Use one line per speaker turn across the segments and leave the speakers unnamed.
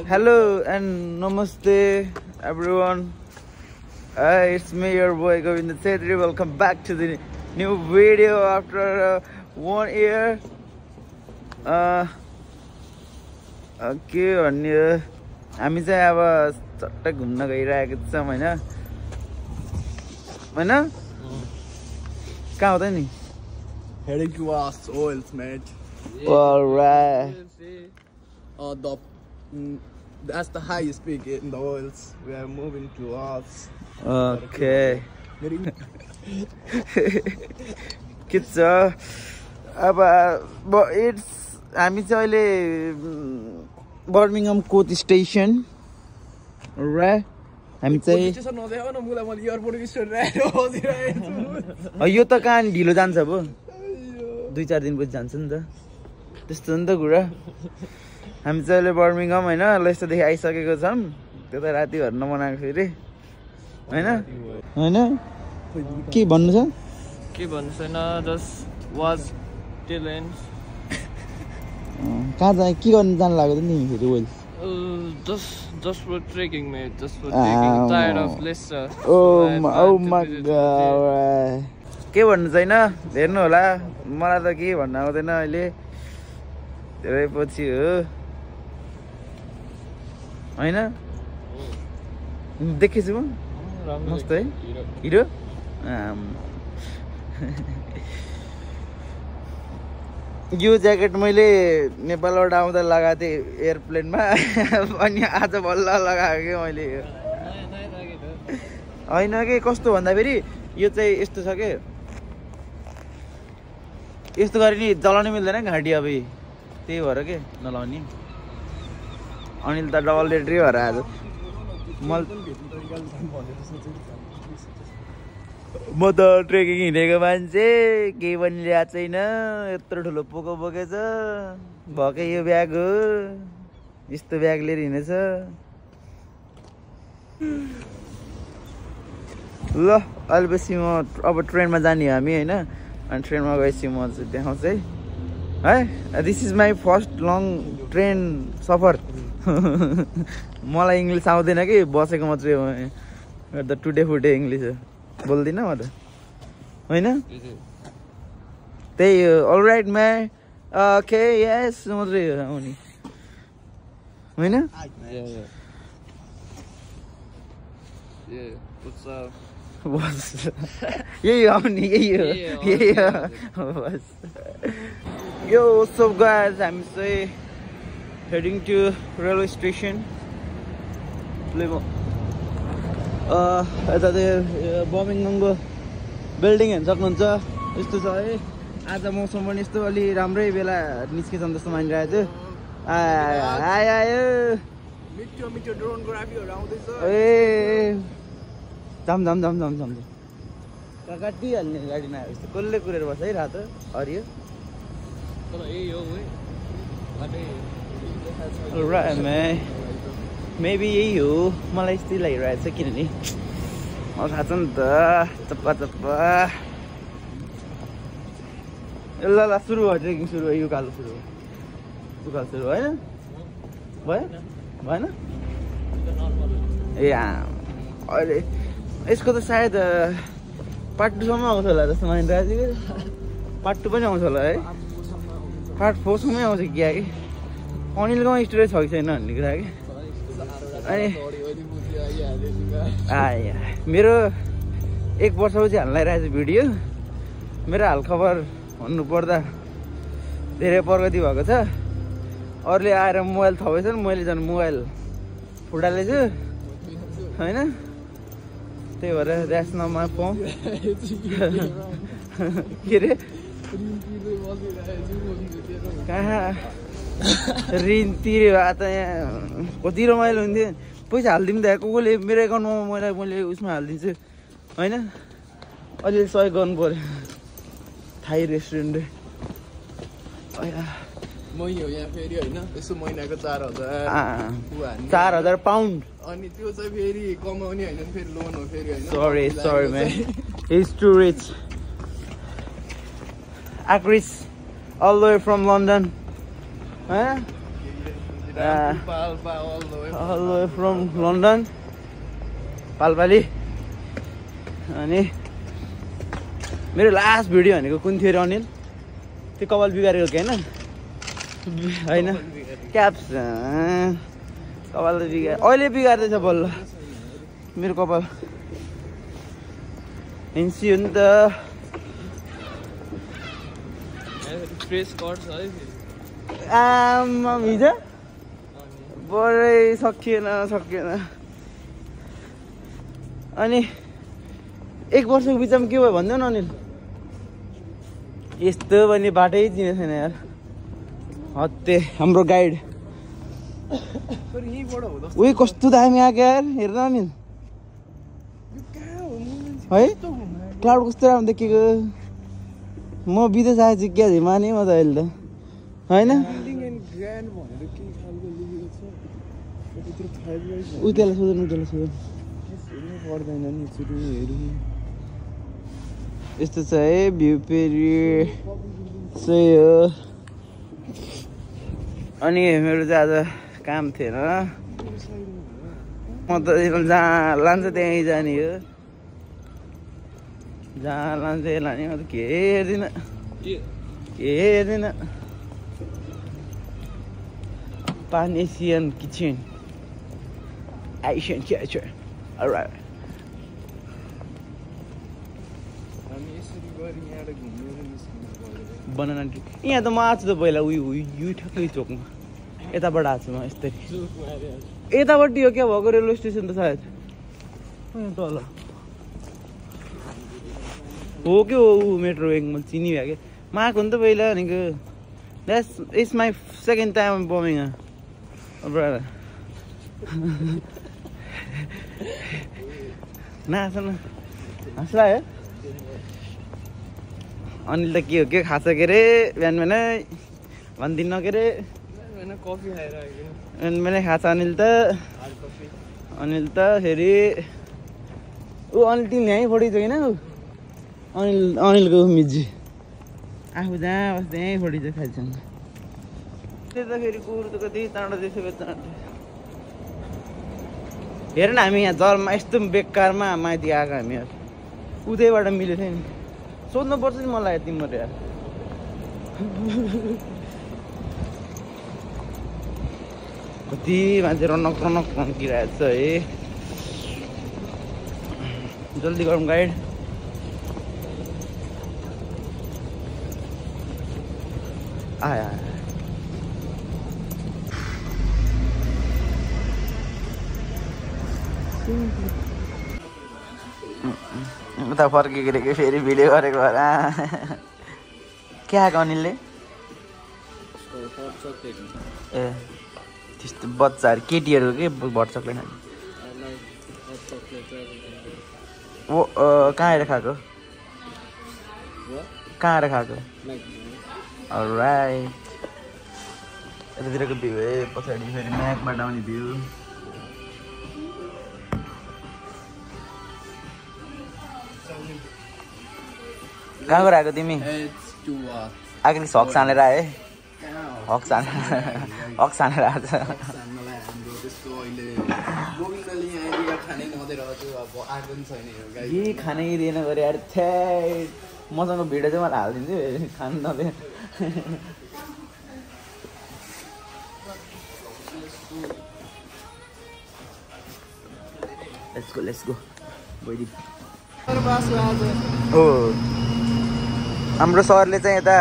Hello and namaste everyone. It's me, your boy Govinda Chetri. Welcome back to the new video after 1 year. Okay, हामी चाहिँ अब चट्ट घुम्न गइरहेको छौं हैन हैन कहाँ हो त नि
heading to us oils mate.
All right.
That's the highest peak in the oils. We are moving to us.
Okay. Kids but it's हामी चाहिँ अहिले बर्मिङहम कोच स्टेसन right हामी चाहिँ यो त कहाँ ढिलो जान्छ अब 2-4 दिनपछि जान्छ नि त त्यस्तो नि त कुरा हामी चाहिँ अहिले बर्मिङहम हैन लेस्टरदेखि आइसकेको छौं त्यो त राति भर्न बनाएको फेरि हैन हैन के भन्नु छ
के भन्नु छैन जस्ट वाज टेलेन्ट
कहाँ जाने के गर्न जान लाग्यो त नि फेरि well
just for trekking mate, just for trekking. Tired of Leicester.
Oh my god. के भन्नु छैन हेर्नु होला मलाई त के भन्न आउँदैन अहिले धेरै पछि हो हैन देखेछु म मस्त है हिरो यो ज्याकेट मैले नेपालबाट आउँदा लगाएको थिएँ एयरप्लेनमा अनि आज बल्ल लगाएको के मैले हैन के कस्तो भन्दा फेरि यो चाहिँ यस्तो छ के यस्तो गरी नि जलाउनै मिल्दैन घाँटी अब त्यही भएर के नलाउने अनिल त डबल लेट्री भएर आज म त ट्रेकिङ हिँडेको मान्छे केही पनि ल्याएको छैन यत्रो ठुलो पोको बोकेछ भकै यो ब्याग हो यस्तो ब्याग लिएर हिँडेछ ल अहिलेपछि म अब ट्रेनमा जाने हो हामी हैन अनि ट्रेनमा गएपछि म चाहिँ देखाउँछु है this is my first long train सफर मलाई इङ्ग्लिस आउँदैन कि बसेको मात्रै हो त टुटे फुटे इङ्ग्लिस बोल्दिनँ म त होइन त्यही हो अलराइट म्यान ओके यस मात्रै हो आउने होइन बस यही हो आउने यही हो बस यो सब गाइज हामी चाहिँ हेडिङ टु रेलवे स्टेसन यता चाहिँ बर्मिङहमको बिल्डिङ हेर्न सक्नुहुन्छ यस्तो छ है आज मौसम पनि यस्तो अलि राम्रै बेला निस्केछ जस्तो मानिरहेको थियो आयो ए जाम काटिहाल्ने गाडी नआयो यस्तो कसले कुरेर बस्छ है रातो हरियो मेबी यही हो मलाई यस्तै लागिरहेको छ किनभने मलाई थाहा छ नि त चप्पा ल सुरु भयो ट्रेकिङ सुरु भयो उकालो सुरु होइन भएन ए अहिले यसको त सायद पार्ट 2 सम्म आउँछ होला जस्तो मानिरहेको थियो पार्ट 2 पनि आउँछ होला है पार्ट 4 सम्मै आउँछ क्या कि अनिलकोमा स्टोरेज छ कि छैन भन्ने कुरा कि अनि मेरो 1 वर्षपछि हाल्न लागिरहेको छ भिडियो मेरो हालखबर भन्नुपर्दा धेरै प्रगति भएको छ अरूले आएर मोबाइल थपेछन् मैले झन् मोबाइल फुटालेछु होइन त्यही भएर द्याट्स नट माई फर्म के अरे कहाँ ऋण तिर्यो त यहाँ कति रमाइलो हुन्थ्यो पैसा हालिदिउँ त कसले मेरो एकाउन्टमा मैले उसमा हालिदिन्छु होइन अलिअलि सहयोग गर्नु पर्यो थाई रेस्टुरेन्ट
म यो यहाँ फेरि होइन यसो महिनाको
4,000 पाउन्ड
अनि त्यो चाहिँ फेरि कमाउने होइन फेरि लोन हो फेरि होइन
sorry man is to reach Akris all the way from London huh?
all the
way from London Palpali अनि मेरो लास्ट भिडियो भनेको कुन थियो अनिल त्यो कपाल बिगारेको के होइन क्याप्स कपाल त अहिले बिगार्दैछ बल्ल मेरो कपाल हिन्सी हो नि त
फ्रेस कट्स है
आमा हिजो बरै सकिएन अनि 1 वर्षको बिचमा के भयो भन्दैन अनिल यस्तो पनि बाटै चिनेको छैन यार हत्ते हाम्रो गाइड उही कस्तो दामी आएको यार हेर न अनिल है क्लाउड कस्तो राम्रो देखेको म विदेश आएछु क्या माने म त अहिले त होइन त्यसलाई सोध्नु पर्दैन नि यस्तो छ है भ्यू फेरि सही हो अनि मेरो चाहिँ आज काम थिएन म त जहाँ लान्छ त्यहीँ जाने हो जहाँ लान्छ त्यही लाने म त के हेर्दिनँ Pan Asian kitchen Asian kitchen alright banana T यहाँ त म आएको छु त पहिला उयो ठ्याक्कै चोकमा यताबाट आएको छु म यस्तै यतापट्टि हो क्या भएको रेलवे स्टेसन त सायद तल हो के हो मेट्रो वेगमा चिनी भयो क्या म आएको नि त पहिला भनेको that's it's my second time बमिङ brother नाच न हाँस्ला है अनिल त के हो के खान्छ के अरे बिहान बिहानै भन्दिनँ के अरे
कफी खाएर
बिहान बिहानै खान्छ अनिल त फेरि ऊ अनिल तिमीले यहीँ फोडिन्छ होइन अनिलको मिजी आफू जहाँ बस्दा यहीँ फोडिन्छ खाइसँग त्यो त फेरि कुकुर त कति चाँडो त्यसो हेर न हामी यहाँ जलमा यस्तो बेकारमा माथि आएको हामी उतैबाट मिलेको थियो नि सोध्नुपर्छ नि मलाई तिम्रो यार कति मान्छे रनक रन्किरहेको छ है जल्दी गरौँ गाइड आया उता फर्केको फेरि भिडियो गरेको होला के आएको अनिलले ए त्यस्तो बच्चाहरू केटीहरू के भट चक्लेट ओ कहाँ आएर खाएको अलराइट यतातिरको भ्यू है पछाडि फेरि म्याकबाट आउने भ्यू कहाँ गएर आएको तिमी आखिर हक छानेर आए हक छानेर आएको छ यही खानै दिएन गरे यार थ्याइ मसँग भिडियो चाहिँ मलाई हालिदिन्छु खानु नदिए लेट्स गो बैदी हो हाम्रो सरले चाहिँ यता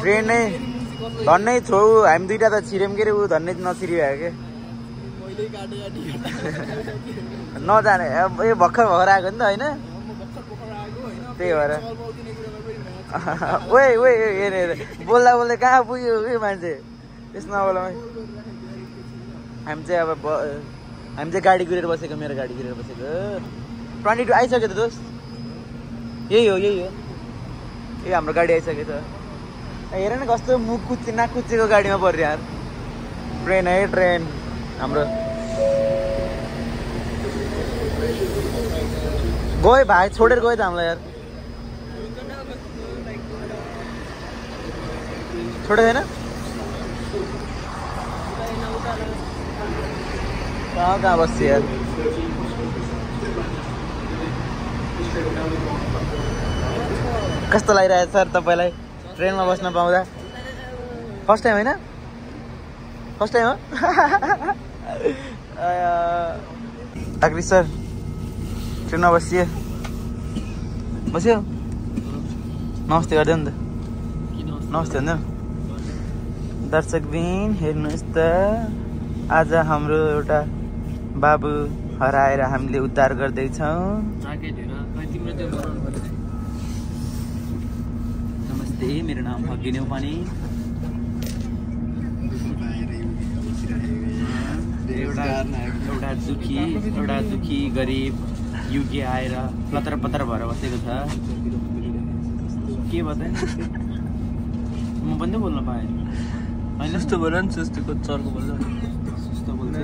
ट्रेन नै धन्नै छौ हामी दुईटा त छिर्यौँ के अरे ऊ धन्नै नछिरिरहेको के
मैले काटेका टिकट
नजाने अब यो भर्खर भर्खर आएको नि त होइन त्यही भएर ओए ओए हेर हेर बोल्दा बोल्दै कहाँ पुग्यो के मान्छे त्यस्तो नबोलामै हामी चाहिँ अब हामी चाहिँ गाडी कुरेर बसेको मेरो गाडी कुरेर बसेको 22 आइसक्यो त दोस्त यही हो ए हाम्रो गाडी आइसकेको छ हेर न कस्तो मुख कुच्चेको गाडीमा पर्यो यार ट्रेन है ट्रेन हाम्रो गयो भाइ छोडेर गयो त हामीलाई यार छोडेको छैन कहाँ बस्छु यार कस्तो लागिरहेको सर तपाईँलाई ट्रेनमा बस्न पाउँदा फर्स्ट टाइम होइन फर्स्ट टाइम हो आक्री सर ट्रेनमा बस्यो नमस्ते गरिदियो नि त नमस्ते भन्दैन दर्शकबिन हेर्नुहोस् त आज हाम्रो एउटा बाबु हराएर हामीले उद्धार गर्दैछौँ नमस्ते मेरो नाम भगिन्यौ पनि एउटा दुखी गरिब युगे आएर लतर पतर भएर बसेको छ के बताए म पनि त बोल्न पाएँ होइन
सुस्तो बोल नि सुस्तोको चर्को बोल्छ
सुस्तो बोल्दै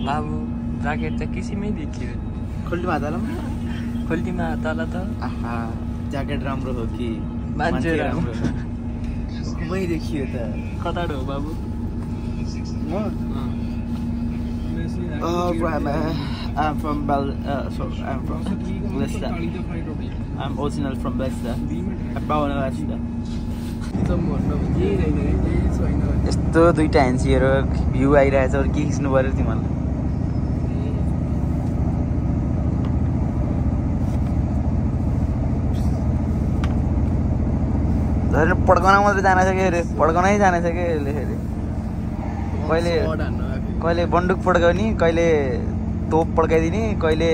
बाबु ज्याकेट चाहिँ किसिमै देखियो
खोल्टीमा हात हालौँ
खोल्टीमा तल त
आहा ज्याकेट राम्रो हो कि
मान्छे
राम्रो मै देखियो त
कता हो बाबु
I'm from Leicester. I'm original from Leicester. Leicester. यस्तो दुईटा ह्यान्सीहरू भ्यू आइरहेछ अरू के खिच्नु पऱ्यो तिमीलाई पड्काउन मात्रै जानेछ कि अरे पड्काउनै जानेछ कि कहिले कहिले बन्दुक पड्काउने कहिले तोप पड्काइदिने कहिले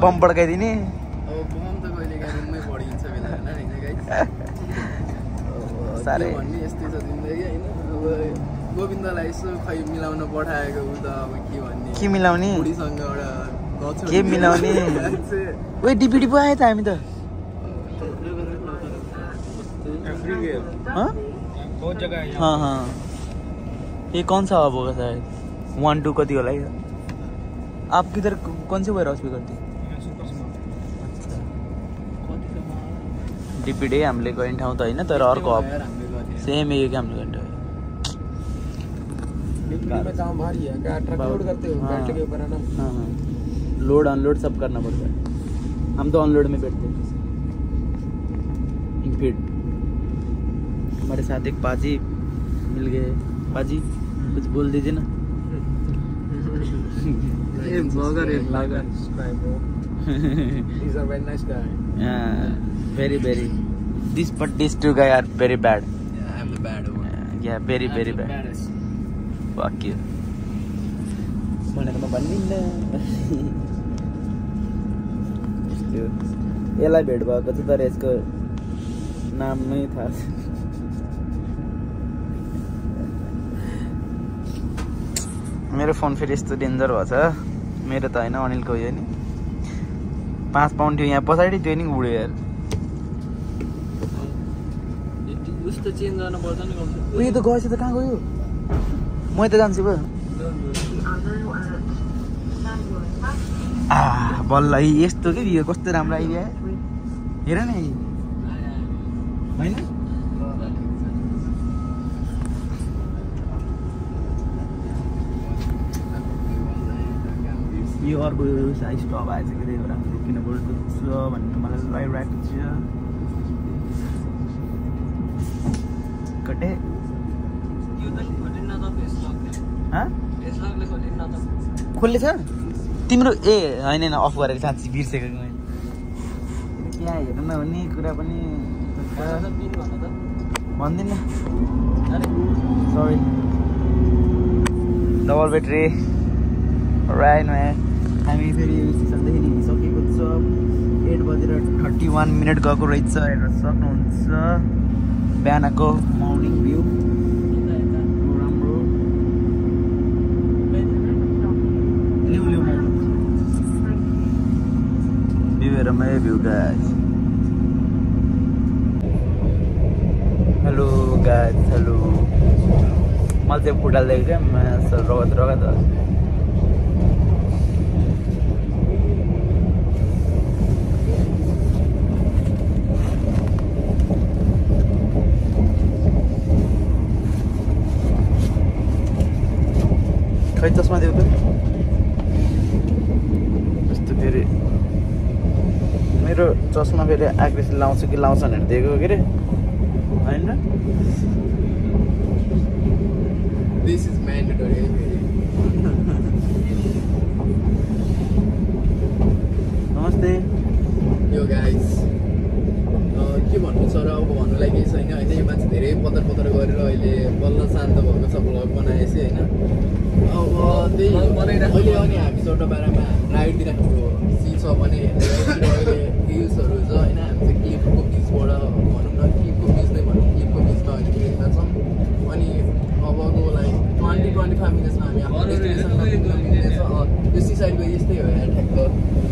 बम पड्काइदिने साह्रै
गोविन्दलाई यसो खै मिलाउन पठाएको उ त अब के भन्ने
के मिलाउने के मिलाउने ओए डिपिडी पो आयो त हामी त हाँ हाँ ये कौन सा अब होगा शायद 1-2 कति होला है आप किधर कौन से वेयर हाउस में करते डिपिडी हामीले गर्ने ठाउँ त होइन तर अर्को अब सेम यही कि हामीले गर्ने हाँ लोड अनलोड सब करना पड़ता है हम तो अनलोड में बैठते हैं फिर हमारे साथ एक पाजी मिल गए पाजी कुछ बोल दीजिए ना very this but these two guys are very bad.
I'm the bad one.
Yeah, very bad. Fuck you. यसलाई भेट भएको छ तर यसको नाम नै थाहा छ मेरो फोन फेरि यस्तो डेन्जर भएको छ मेरो त होइन अनिलको यो नि 5 पाउन्ड थियो यहाँ पछाडि त्यो नि उड्यो यार
उस्तो चेन्ज गर्न पर्छ नि
उयो त गएछ त कहाँ गयो म त जान्छु भयो बल्ल यस्तो के यो कस्तो राम्रो आइदियो हेर न होइन यो अर्को स्टप आएछ कि राम्रो किन बोल्छु भन्ने मलाई लगाइरहेको छ कटे खोल्ले छ तिम्रो ए होइन अफ गरेको साँच्ची बिर्सेको यहाँ हेर्नु नहुने कुरा पनि भन्दिनँ sorry double battery right man हामी फेरि स्टेसनदेखि हिँडिसकेको छ 8:31 गएको रहेछ हेर्न सक्नुहुन्छ बिहानको मर्निङ भ्यू राम्रो भ्यू हेर मै view guys hello guys hello मैले चाहिँ फुटाल देखेको क्या रगत खै चस्मा देऊ त यस्तो फेरि मेरो चस्मा फेरि आग्रेसी लाउँछु कि लाउँछ भनेर दिएको के अरे होइन
This is mandatory.
नमस्ते
Yo guys. के भन्नु छ र अब भन्नुलाई केही छैन होइन यो मान्छे धेरै पतर गरेर अहिले बल्ल शान्त भएको छ भ्लग बनाएपछि होइन अब त्यही अहिले अनि हामी एउटा बारेमा राइड दिइराख्नु सी छ भने अहिले हिल्सहरू छ होइन हामी चाहिँ क्लिपको बिचबाट भनौँ न क्लिपको बिच नै भनौँ क्लिपको बिच त अहिले क्लिपमा छौँ अनि अबको लाइक 20-25 मिनट्समा हामी आफ्नो डेस्टिनेसनमा पुग्न मिल्नेछ यो सी साइडको यस्तै हो यार ठ्याक्क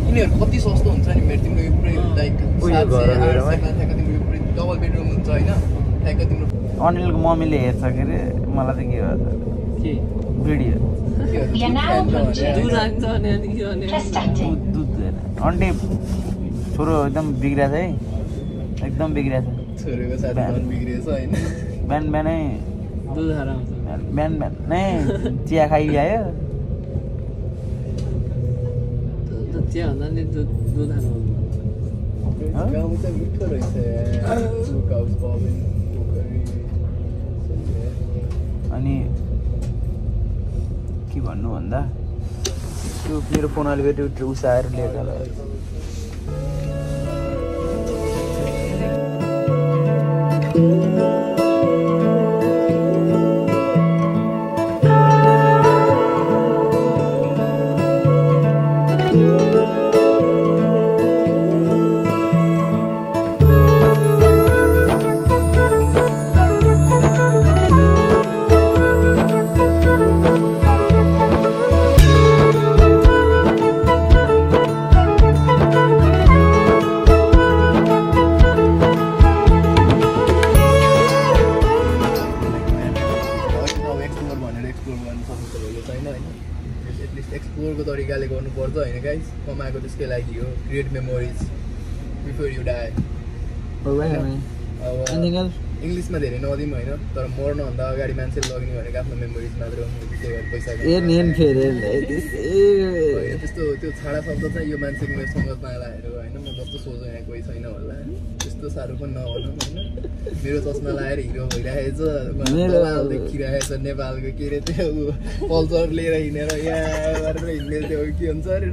यिनीहरू कति सस्तो हुन्छ नि मेरो तिम्रो यो पुरै लाइक 700-800 तिम्रो यो पुरै डबल बेडरुम हुन्छ होइन ठ्याक्क तिम्रो
अनिलको मम्मीले हेर्छ के अरे मलाई त के भन्छ
के
भिडियो
दूध हान्छ अनि के भने
दुध अन्टी छोरो एकदम बिग्रिएको छ है एकदम बिग्रिएको छ
छोरीको साथी मन बिग्रिएछ होइन
बिहानै
दूध हार आउँछ
बिहान नै चिया खाइआयो
चिया भन्दा नि दूध हार आउँछ
गाउँ चाहिँ मिठो रहेछ कुक हाउस पबिन पोखरी
अनि के भन्नु भन्दा त्यो मेरो फोन अहिले त्यो उसाएर लिएर जाला
एक्सप्लोरको तरिकाले गर्नुपर्छ होइन गाइस कमाएको त्यसकै लागि हो create memories before you die अब इङ्ग्लिसमा धेरै नदिउँ होइन तर मर्नुभन्दा अगाडि मान्छेले लग्ने भनेको आफ्नो मेमोरिज मात्र हो त्यही भएर पैसा त्यस्तो त्यो छाडा शब्द चाहिँ यो मान्छेको मेरो सङ्गतमा लगाएर होइन म जस्तो सोझो यहाँ कोही छैन होला त्यस्तो साह्रो पनि नभनौँ होइन मेरो चस्मा लगाएर हिरो भइरहेछ देखिरहेछ नेपालको के अरे त्यो पल्सर लिएर हिँडेर यहाँ गरेर हिँड्ने त्यो के भन्छ अरे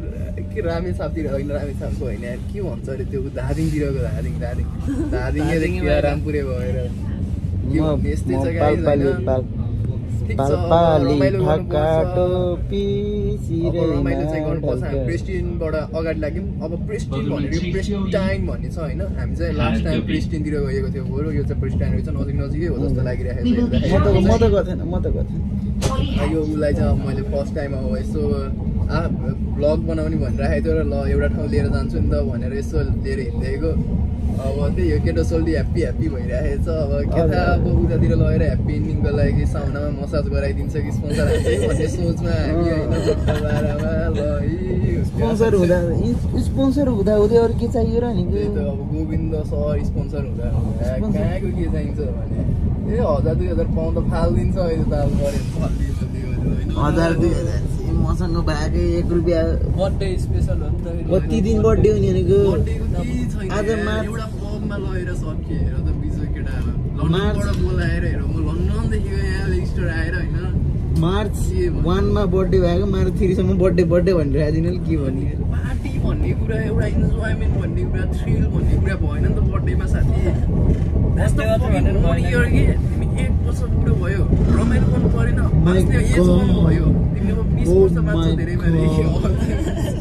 के रामेछापतिर होइन रामेछापको होइन के भन्छ अरे त्यो धादिङतिरको धादिङ रामपुरे भएर यस्तै जग्गा रमाइलो चाहिँ गर्नुपर्छ हामी प्रेस्टिनबाट अगाडि लाग्यौँ अब प्रेस्टिन भनेर प्रेस्टाइन भन्ने छ होइन हामी चाहिँ लास्ट टाइम प्रेस्टिनतिर गएको थियो बरु यो चाहिँ प्रेस्टाइन रहेछ नजिकै हो जस्तो लागिरहेको छ यो उसलाई चाहिँ अब मैले फर्स्ट टाइम अब यसो भ्लग बनाउने भनिरहेको थियो र ल एउटा ठाउँ लिएर जान्छु नि त भनेर यसो लिएर हिँडेको अब त्यही हो केटो सोल्डी ह्याप्पी भइरहेको छ अब के थाहा अब उतातिर लगेर ह्याप्पी इन्डिङको लागि साउनामा मसाज गराइदिन्छ कि स्पोन्सर हान्छ भन्ने सोचमा हामी
स्पोन्सर हुँदा हुँदै अरू के चाहियो र नि
त्यही त अब गोविन्द सर स्पोन्सर हुँदा कहाँको के चाहिन्छ भने 1000-2000 पाउँदा फालिदिन्छ अहिले त अब गऱ्यो
हजार 2000 मसँग भएको 1 रुपियाँ
बर्थडे स्पेसल हो नि त
कति दिन बर्थडे हुने भनेको
आज एउटा पबमा लगेर सकियो हेर त बिजो केटाहरू लन्डनबाट बोलाएर हेर म लन्डनदेखिको यहाँ लेक्स्टर आएर होइन
मार्च 1 मा बर्थडे भएको मार्च 3 सम्म बर्थडे भनेर आइदिनु के भन्ने
पार्टी भन्ने कुरा एउटा इन्जोयमेन्ट भन्ने कुरा थ्रिल भन्ने कुरा भएन नि त बर्थडेमा साथी That's the fucking 1 year कि तिमी 1 वर्ष बुढो भयो रमाइलो गर्नु परेन बस्ने एज कम भयो तिमी अब 20 वर्ष मात्र धेरै भयो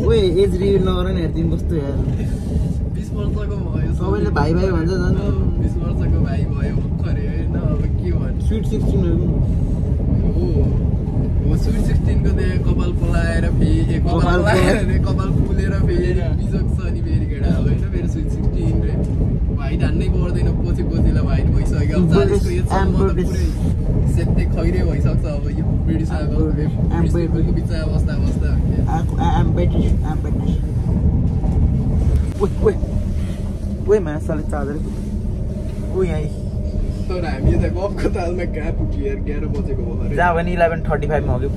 ओए एज रिभिल नगर नि यार तिमी कस्तो यार
20 वर्षको भयो
सबैले भाइ भाइ भन्छ झन्
20 वर्षको भाइ भयो भर्खरै हैन अब के भन्नु
स्वीट 16
हो स्वीट 16 को दे कपाल फुलाएर फेरि कपाल फुलेर फेरि बिजोक छ नि फेरि केटा होइन मेरो स्वीट 16 रे भाइ धान्नै पर्दैन पछि पछिलाई भाइ भइसक्यो अब 40 को एज सम्म त पुरै सेते खैरे भइसक्छ अब यो ब्रिटिसको बिचा अवस्था
I'm British. ओए मासाले चार्जर ओ यही
तर हामी त गफको तालमा कहाँ पुग्यो यार 11 बजेको भएर
जा भने 11:35 मा हो कि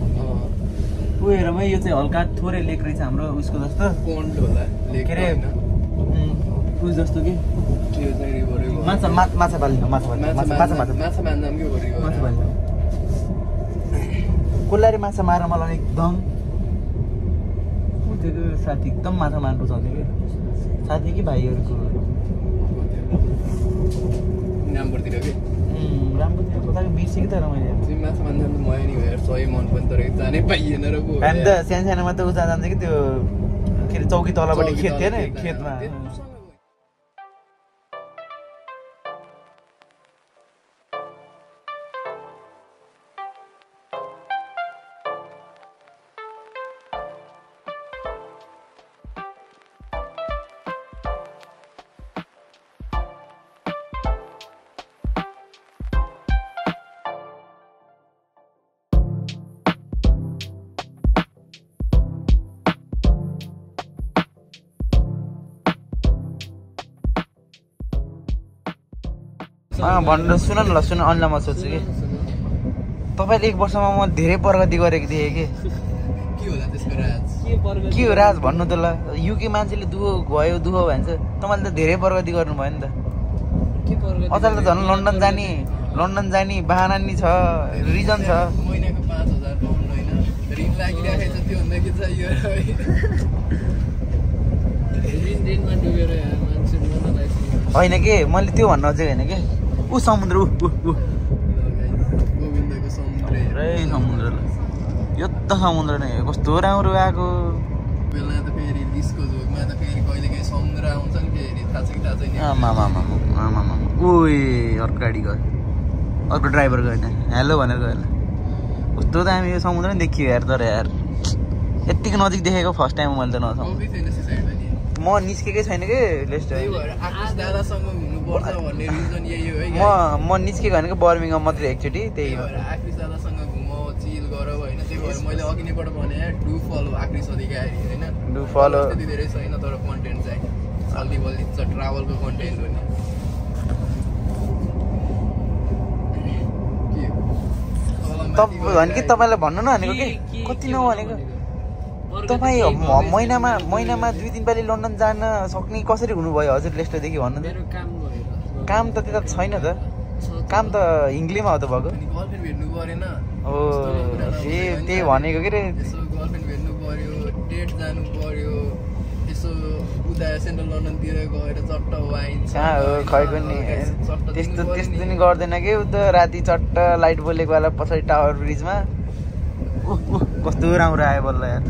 ओ हेर म यो चाहिँ हल्का थोरै लेख रहेछ हाम्रो उसको जस्तो
पन्ड होला लेख
रे उस जस्तो के
त्यो चाहिँ रिभरेको
माछा पाल्ने
माछा मान्दाम के गरेको
माछा पाल्ने कोलारी माछा मार मलाई एकदम उतेको साथी एकदम माछा मार्नु चाहन्थ्यो कि साथी कि भाइहरूको
नामपुरतिर के
राम्रो थियो कता बिर्सेँ तर मैले
तिमी माछा मान्दाम त भयो नि यार सही मन पनि तर जानै पाइएन र पो
हामी त सानोमा त उता जान्छ कि त्यो के अरे चौकी तलबाट खेत थियो नि खेतमा भन्नु सुन न ल सुन अन्ला म सोध्छु कि तपाईँले 1 वर्षमा म धेरै प्रगति गरेको देखेँ कि
के होला त्यसको राज
के हो राज भन्नु त ल युके मान्छेले दुःख भन्छ तपाईँले त धेरै प्रगति गर्नुभयो नि त अझै त झन् लन्डन जाने बाहना नि छ रिजन छ
महिनाको 5000 पाउन्ड होइन ऋण लागिरहेछ त्यो भन्दा के चाहियो ऋणमा डुबेर मान्छे
होइन के मैले त्यो भन्न चाहिँ होइन कि ऊ समुद्र
गोविन्दको
समुद्र यो त समुद्र नै कस्तो राम्रो आएको
बेला त फेरि डिस्को झोकमा त फेरि कहिलेकाहीँ समुद्र आउँछ नि फेरि थाहा छ कि थाहा छैन
आमा ओए अर्को गाडी गयो अर्को ड्राइभर गएन हेलो भनेर गएन कस्तो दामी यो समुद्र नि देखियो यार तर यार यतिको नजिक देखेको फर्स्ट टाइम मैले त नसम्म म निस्केकै छैन कि म निस्केको होइन कि बर्मिङमा मात्रै एकचोटि त्यही
आक्रिस दादासँग घुम चिल गर होइन त्यही भएर मैले अघि नैबाट भने डु फलो आक्रिस अधिकारी होइन
डु फलो
त्यति धेरै छैन तर कन्टेन्ट चाहिँ हल्दी बल्दी छ ट्राभलको कन्टेन्ट हो
नि कि तपाईँलाई भन्नु नभनेको कि कति नभनेको तपाईँ महिनामा 2-3 पालि लन्डन जान सक्ने कसरी हुनुभयो हजुर लेस्टरदेखि भन्नु त काम त त्यता छैन त काम त हिङ्गलीमा हो त भएको
गर्लफ्रेन्ड भेट्नु परेन
हो ए त्यही भनेको के रे
गर्लफ्रेन्ड भेट्नु पर्यो डेट जानु पर्यो यसो उता सेन्ट्रल लन्डनतिर गएर चट्ट वाइन
कहाँ हो खै पनि त्यस्तो नि गर्दैन कि उता राति चट्ट लाइट बोलेको बेला पछाडि टावर ब्रिजमा कस्तो राम्रो आयो बल्ल यार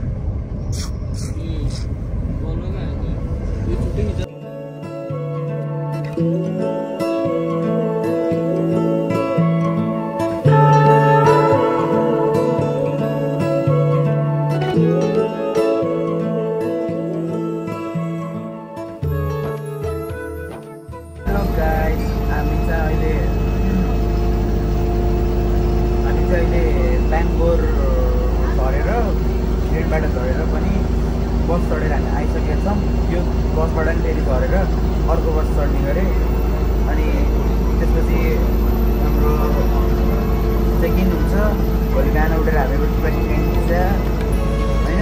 अहिले ब्याङ्कोर झरेर ट्रेनबाट झरेर पनि बस चढेर हामी आइसकेका छौँ यो बसबाट नि फेरि झरेर अर्को बस चढ्ने गरेँ अनि त्यसपछि हाम्रो चेक इन हुन्छ भोलि बिहान उठेर हामीबाट ट्रेन दिन्छ होइन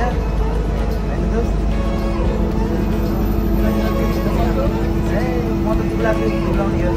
म त दुलाउने हो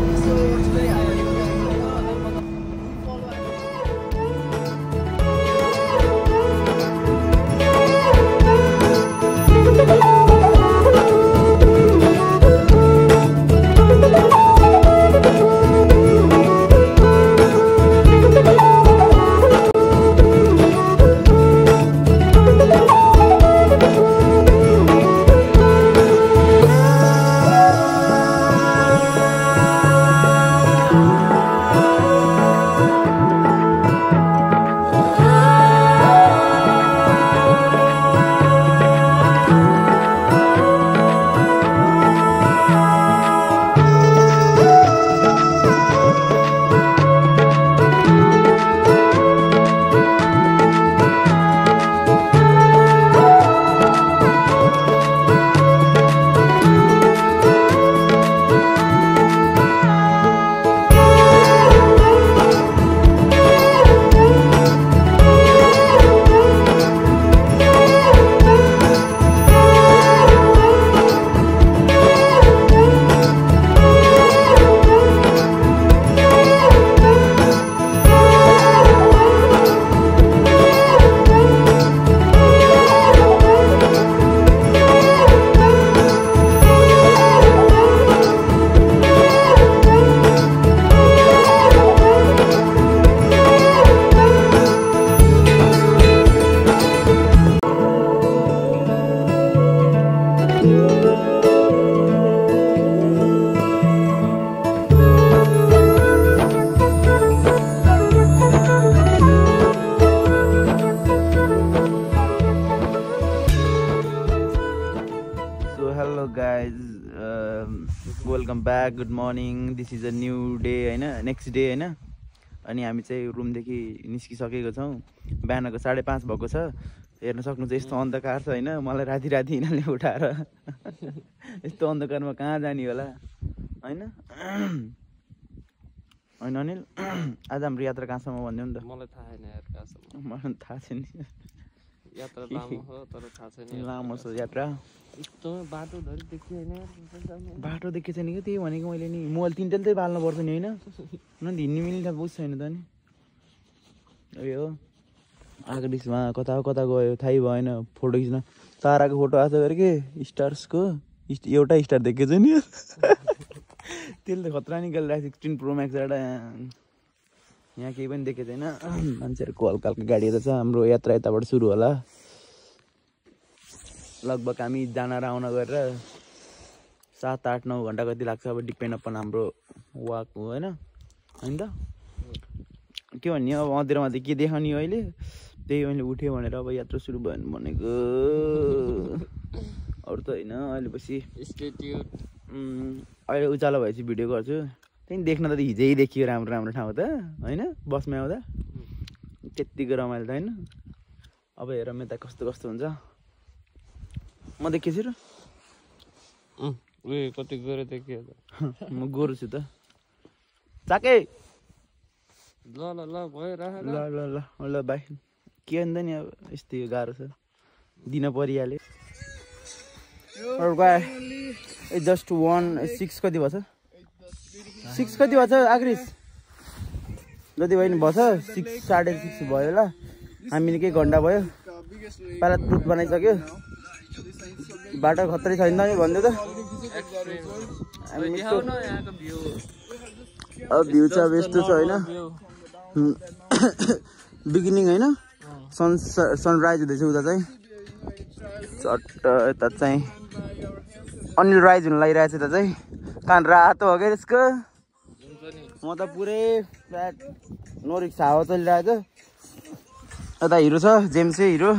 back good morning this is a new day होइन नेक्स्ट डे होइन अनि हामी चाहिँ रुमदेखि निस्किसकेको छौँ बिहानको 5:30 भएको छ हेर्न सक्नुहुन्छ यस्तो अन्धकार छ होइन मलाई राति यिनीहरूले उठाएर यस्तो अन्धकारमा कहाँ जाने होला होइन होइन अनिल आज हाम्रो यात्रा कहाँसम्म भन्यो नि त
मलाई थाहा छैन यार कहाँसम्म
मलाई थाहा छैन
यात्रा लामो हो तर थाहा छैन
लामो छ यात्रा
यस्तो बाटो धरि देखियो हैन
बाटो देखेको छैन कि त्यही भनेको मैले नि मोबाइल तिनवटै बाल्नु पर्छ नि होइन न हिँड्नु मिल्ने बुझ्छ छैन त नि यो आगडिसमा कता कता गयो थाहै भएन फोटो खिच्न ताराको फोटो आएको गरे के स्टार्सको एउटा स्टार देखेको छु नि त्यसले त खतरा निकालिरहेको 16 प्रो म्याक्स एउटा यहाँ केही पनि देखेको छैन मान्छेहरूको हल्का हल्का गाडी छ हाम्रो यात्रा यताबाट सुरु होला लगभग हामी जान र आउन गरेर 7, 8, 9 घन्टा कति लाग्छ अब डिपेन्ड अपन हाम्रो वाक हो होइन होइन त के भन्ने अब अँधेरोमा त के देखाउने अहिले त्यही मैले उठ्यो भनेर अब यात्रा सुरु भयो भनेको अरू त होइन अहिले पछि अहिले उज्यालो भएपछि भिडियो गर्छु त्यही देख्न त हिजै देखियो राम्रो राम्रो ठाउँ त होइन बसमा आउँदा त्यत्तिको रमाइलो त होइन अब हेर यता कस्तो कस्तो हुन्छ म देखेछु र
कति गोरे देखियो त
म गोरु छु त चाके
ल ल ल भयो राख
ल ल ल ल बाई के अन्त नि अब यस्तै गाह्रो छ दिन परिहाल्यो जस्ट 1:06 कति भएछ 6 कति भएछ आग्रिस जति भयो नि भएछ 6:30 भयो ल हामीले केही घन्टा भयो पहिला दुध बनाइसक्यो बाटो खतरै छैन नि भन्दै त अब भ्यू चाहिँ अब यस्तो छ होइन बिगिनिङ होइन सनराइज हुँदैछ उता चाहिँ चट्ट यता चाहिँ अनिल राइज हुनु लागिरहेको छ यता चाहिँ कान रातो हो क्या यसको म त पुरै नोरिक्स हावा चलिरहेको छ यता हिरो छ जेम्स हिरो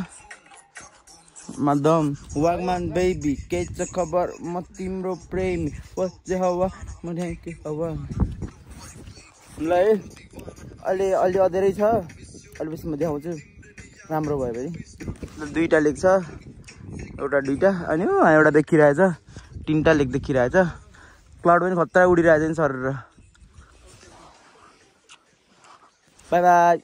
मदम वागमान बेबी के छ खबर म तिम्रो प्रेमी बस्छ हवा म ढ्याङ्के हवा ल है अहिले अँधेरै छ अहिले पछि म देखाउँछु राम्रो भयो भने 2टा लेक छ एउटा 2टा अनि एउटा देखिरहेछ 3टा लेक देखिरहेछ क्लाउड पनि खतरा उडिरहेछ नि sir by by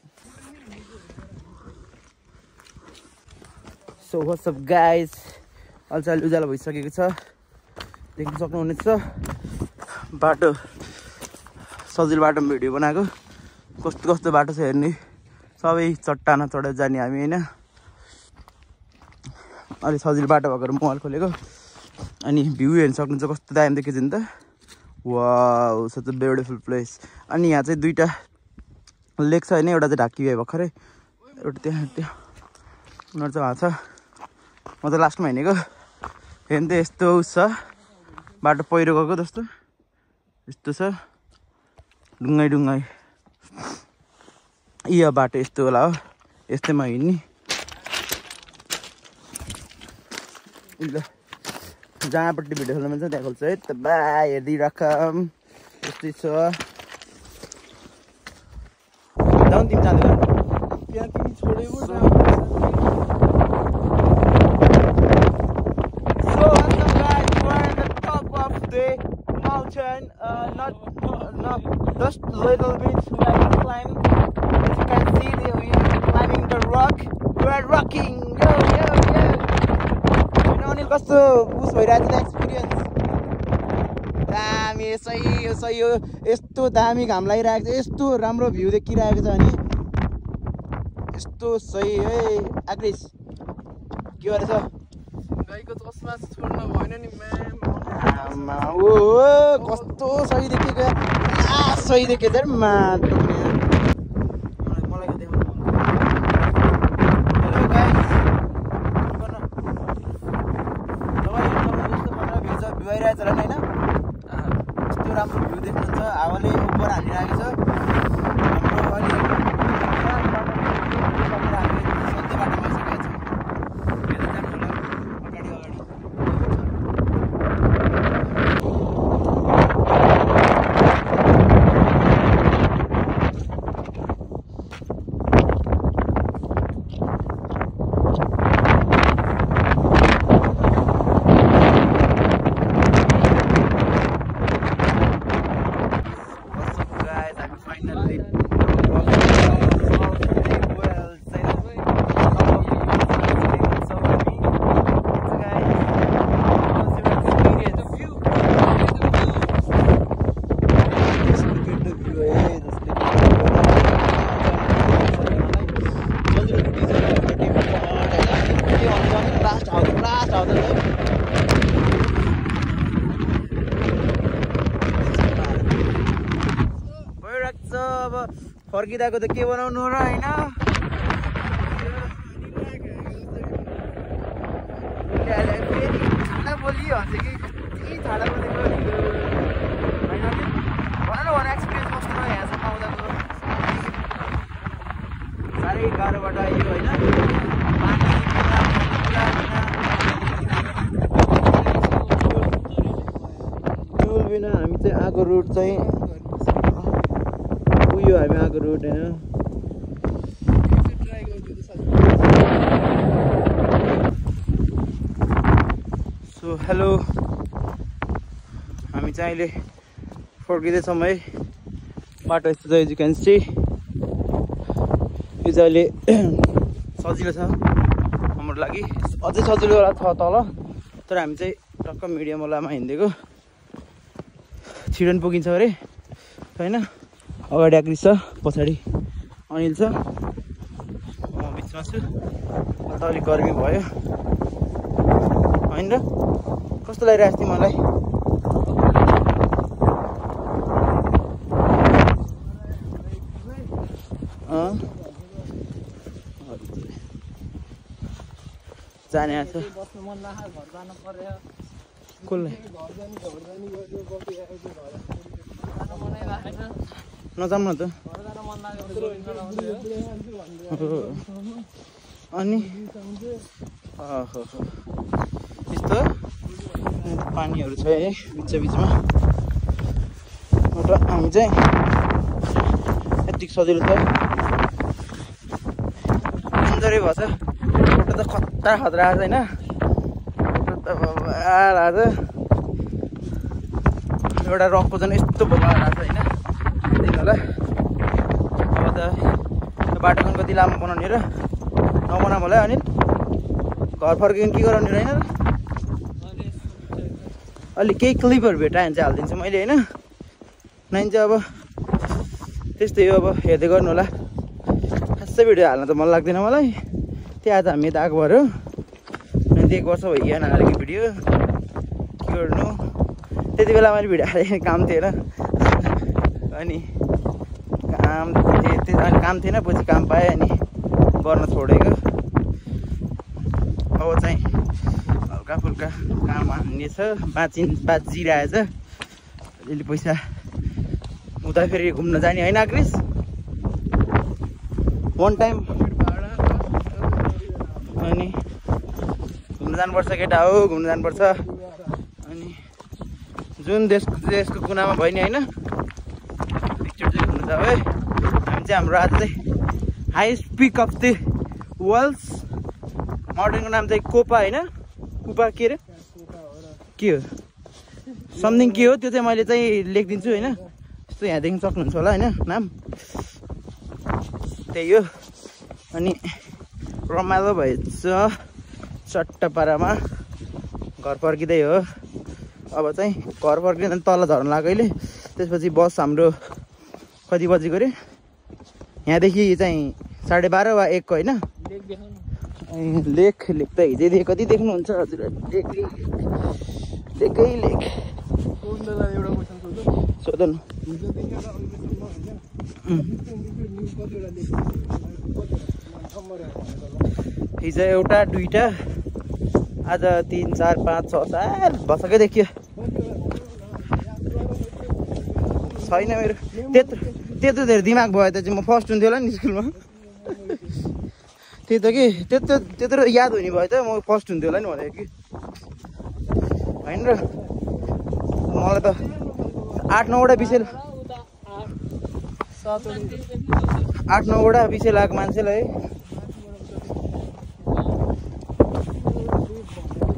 so what's up guys अहिले उज्यालो भइसकेको छ देख्न सक्नुहुनेछ बाटो सजिलो बाटोमा भिडियो बनाएको कस्तो कस्तो बाटो छ हेर्ने सबै चट्टाना चढेर जाने हामी होइन अलिक सजिलो बाटो भएर मोबाइल खोलेको अनि भ्यू हेर्न सक्नुहुन्छ कस्तो दामी देखेको छ नि त wow such a beautiful place अनि यहाँ चाहिँ 2टा लेक छ होइन एउटा चाहिँ ढाकियो भर्खरै एउटा त्यहाँ उनीहरू चाहिँ भएको छ म त लास्टमा हिँडेको हेर्नु त यस्तो उस छ बाटो पहिरो गएको जस्तो यस्तो छ ढुङ्गाइ यो बाटो यस्तो होला हो यस्तैमा हिँड्ने ल जहाँपट्टि भिडियो खोल्नु मन छ त्यहाँ खोल्छ है त बा हेरिदिइराखम यस्तै छ जाउँ तिमी जाँदैन त्यहाँ तिमी छोडेको mountain, not just little bit. We are climbing. As you can see, we are climbing the rock. We are rocking. Yo. You know, Anil, kasto us bhairaheko छ एक्सपिरियन्स दामी सही हो यस्तो दामी घाम लागिरहेको छ यस्तो राम्रो भ्यू देखिरहेको छ अनि यस्तो सही है आक्रिस के गरेछ
गाईको चस्मा छोड्न भएन नि म्याम
ओ कस्तो सही देखेको सही देखेको छ मलाई देखाउनु हेलो गाइस जस्तो भ्यू आइरहेको छ र होइन यस्तो राम्रो भ्यू देख्नुहुन्छ हावाले उपर हालिरहेको छ हाम्रो अहिले फर्किँदाको त के बनाउनु र होइन बोलियो भन्छ कि छाडा बोलेको होइन भन न एक्सपिरियन्स कस्तो रह्यो यहाँसम्म आउँदाको साह्रै गाह्रोबाट आयो होइन टोल बिना हामी चाहिँ आएको रुट चाहिँ उयो हामी आएको रुट होइन सो हेलो हामी चाहिँ अहिले फर्किँदैछौँ है बाटो यस्तो छ एज यु क्यान सी यो चाहिँ अहिले सजिलो छ हाम्रो लागि अझै सजिलो छ तल तर हामी चाहिँ टक्क मिडियम वालामा हिँडेको छिटो पनि पुगिन्छ अरे होइन अगाडि आक्रिस छ पछाडि अनिल छ म बिचमा छु अन्त अलिक गर्मी भयो होइन र कस्तो लागिरहेको थियो मलाई जाने आएको छ कसलाई नजाऊँ न त अनि यस्तो पानीहरू छ है बिच बिचमा र हामी चाहिँ यति सजिलो छ इन्जोरै भएछ फोटो त खतरा खतरा आएको छैन फोटो त बबाल आएको एउटा रकको झन् यस्तो बबाल आएको छ होइन त्यही होला अब त त्यो बाटो पनि कति लामो बनाउने र नबनाऊ होला अनिल घर फर्किनु के गराउने र होइन अलिक केही क्लिपहरू भेटायो भने चाहिँ हालिदिन्छु मैले होइन नाइन चाहिँ अब त्यस्तै हो अब हेर्दै गर्नु होला खासै भिडियो हाल्न त मन लाग्दैन मलाई त्यही आज हामी यता आएको भएर अनि 1 वर्ष भइगएन हालेको भिडियो के गर्नु त्यति बेला मैले भिडियो हालेको काम थिएन अनि काम थिएन पछि काम पाएँ अनि गर्न छोडेको अब चाहिँ हल्का फुल्का काम हान्ने छ बाँचिरहेछ अलिअलि पैसा उता फेरि घुम्न जाने होइन क्रिस वान टाइम अनि घुम्न जानुपर्छ केटा हो घुम्न जानुपर्छ अनि जुन देशको कुनामा भयो नि होइन एकचोटि चाहिँ घुम्न जाऊ है हामी चाहिँ हाम्रो आज चाहिँ highest peak of the world's माउन्टेनको नाम चाहिँ कोपा होइन कुपा के अरे के हो समथिङ के हो त्यो चाहिँ मैले चाहिँ लेखिदिन्छु होइन यस्तो यहाँ देख्न सक्नुहुन्छ होला होइन नाम त्यही हो अनि रमाइलो भएछ चट्टपारामा घर फर्किँदै हो अब चाहिँ घर फर्किँदा तल झर्न लाग्यो अहिले त्यसपछि बस हाम्रो कति बजीको अरे यहाँदेखि चाहिँ 12:30 वा 1 होइन लेख त हिजै कति देख्नुहुन्छ हजुर लेखै लेख सोध न हिजो एउटा दुईटा आज 3 4 5 6 7 भसकै देखियो छैन मेरो त्यत्रो धेरै दिमाग भयो त चाहिँ म फर्स्ट हुन्थ्यो होला नि स्कुलमा त्यही त कि त्यत्रो याद हुने भयो त म फर्स्ट हुन्थ्यो होला नि भनेको कि होइन र मलाई त 8-9 वटा विषय 8-9 वटा विषय लागेको मान्छेलाई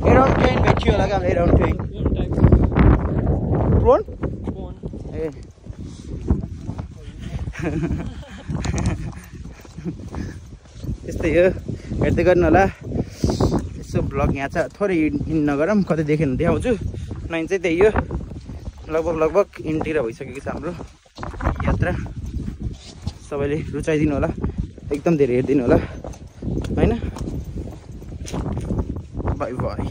एराउन्ड 10 भेटियो होला क्या एराउन्ड 10 ड्रोन ए त्यस्तै हो हेर्दै गर्नु होला यसो ब्लग यहाँ छ थोरै हिँड्न नगरौँ कतै देख्यो भने देखाउँछु नाइन चाहिँ त्यही हो लगभग इन्डतिर भइसकेको छ हाम्रो यात्रा सबैले रुचाइदिनु होला एकदम धेरै हेरिदिनु होला होइन bye bye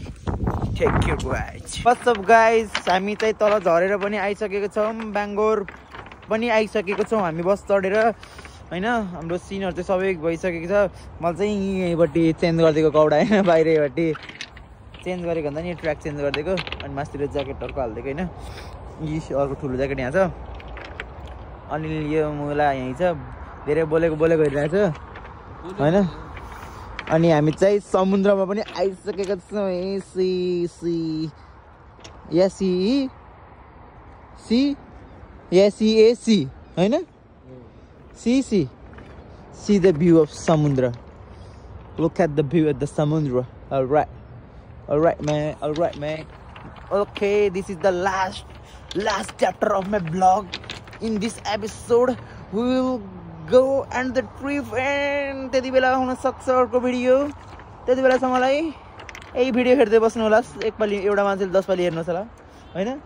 take care guys what's up guys हामी चाहिँ तल झरेर पनि आइसकेको छौँ बेङ्गलोर पनि आइसकेको छौँ हामी बस चढेर होइन हाम्रो सिनहरू चाहिँ सबै भइसकेको छ मैले चाहिँ यहीँपट्टि चेन्ज गरिदिएको कौडा होइन बाहिरपट्टि चेन्ज गरेको भन्दा नि ट्र्याक चेन्ज गरिदिएको अनि मासतिर ज्याकेटहरूको हालिदिएको होइन यी अर्को ठुलो ज्याकेट यहाँ छ अनि यो मुला यहीँ छ धेरै बोलेको गरिरहेको छ होइन अनि हामी चाहिँ समुद्रमा पनि आइसकेका छौँ सी होइन see the view of samudra. Look at the view at the samudra. All right man. Okay, this is the last chapter of my vlog. In this episode we will go and the trip and त्यति बेला हुन सक्छ अर्को video त्यति बेलासम्मलाई यही video हेर्दै बस्नु होला एकपालि एउटा मान्छेले 10 पालि हेर्नुहोस् होला हैन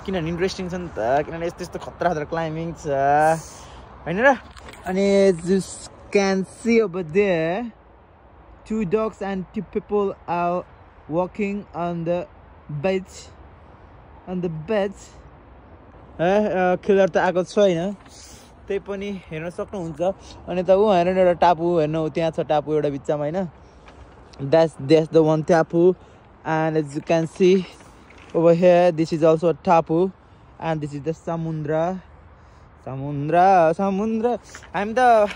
किनभने इन्ट्रेस्टिङ छ नि त किनभने यस्तो खतरा क्लाइम्बिङ छ हैन र अनि you can see over there 2 dogs and 2 people are walking on the beach Khillar त आएको छैन त्यही पनि हेर्न सक्नुहुन्छ अनि त उ हेर्नु एउटा टापु हेर्नु त्यहाँ छ टापु एउटा बिचमा हैन that's the one tapu and as you can see over here this is also a tapu and this is the samudra I'm the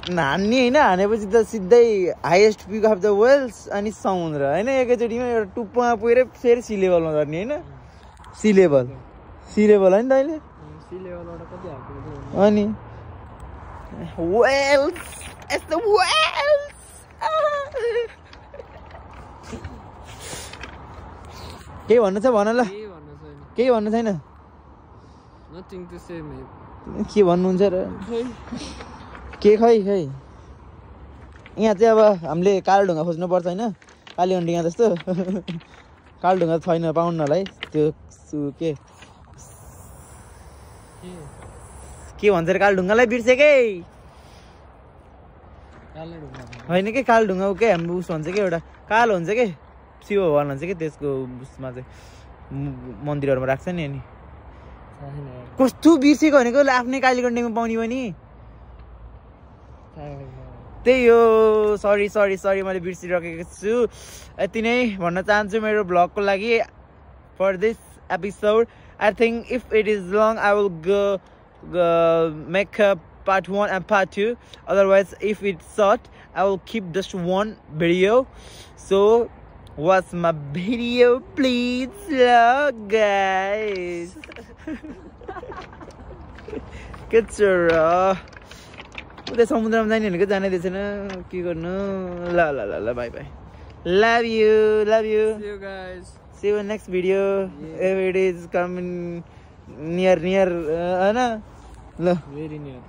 नानी हैन हानेपछि त सिधै highest peak of the world अनि समुद्र हैन एकैचोटीमा एउटा टुप्पोमा पुगेर फेरि सी लेभलमा गर्ने हैन सी लेभल हैन त अहिले सी लेभलबाट कति हाल्छ अनि वेल्स इट्स द वेल्स के भन्नु छ भन ल केही भन्नु छैन
नथिङ टु से मे
के भन्नुहुन्छ र के खै यहाँ चाहिँ अब हामीले कालोढुङ्गा खोज्नुपर्छ होइन कालीगण्डीमा जस्तो कालोढुङ्गा छैन पाउनलाई त्यो के भन्छ अरे कालोढुङ्गालाई बिर्सेकै होइन कि कालोढुङ्गा के हाम्रो उस भन्छ कि एउटा कालो हुन्छ कि शिव भगवान भन्छ कि त्यसको उसमा चाहिँ मन्दिरहरूमा राख्छ नि अनि कस्तो बिर्सेको भनेको आफ्नै कालीगण्डीमा पाउने पनि त्यही हो सरी मैले बिर्सिरहेको छु यति नै भन्न चाहन्छु मेरो ब्लगको लागि for this episode I think if it is long I will make part 1 and part 2 otherwise if it's short I will keep just one video so watch my video please guys good job उता समुद्रमा जाने भनेको जानै दिएछैन के गर्नु ल by love you
see you guys
see you in next video if it is coming near हैन ल
very near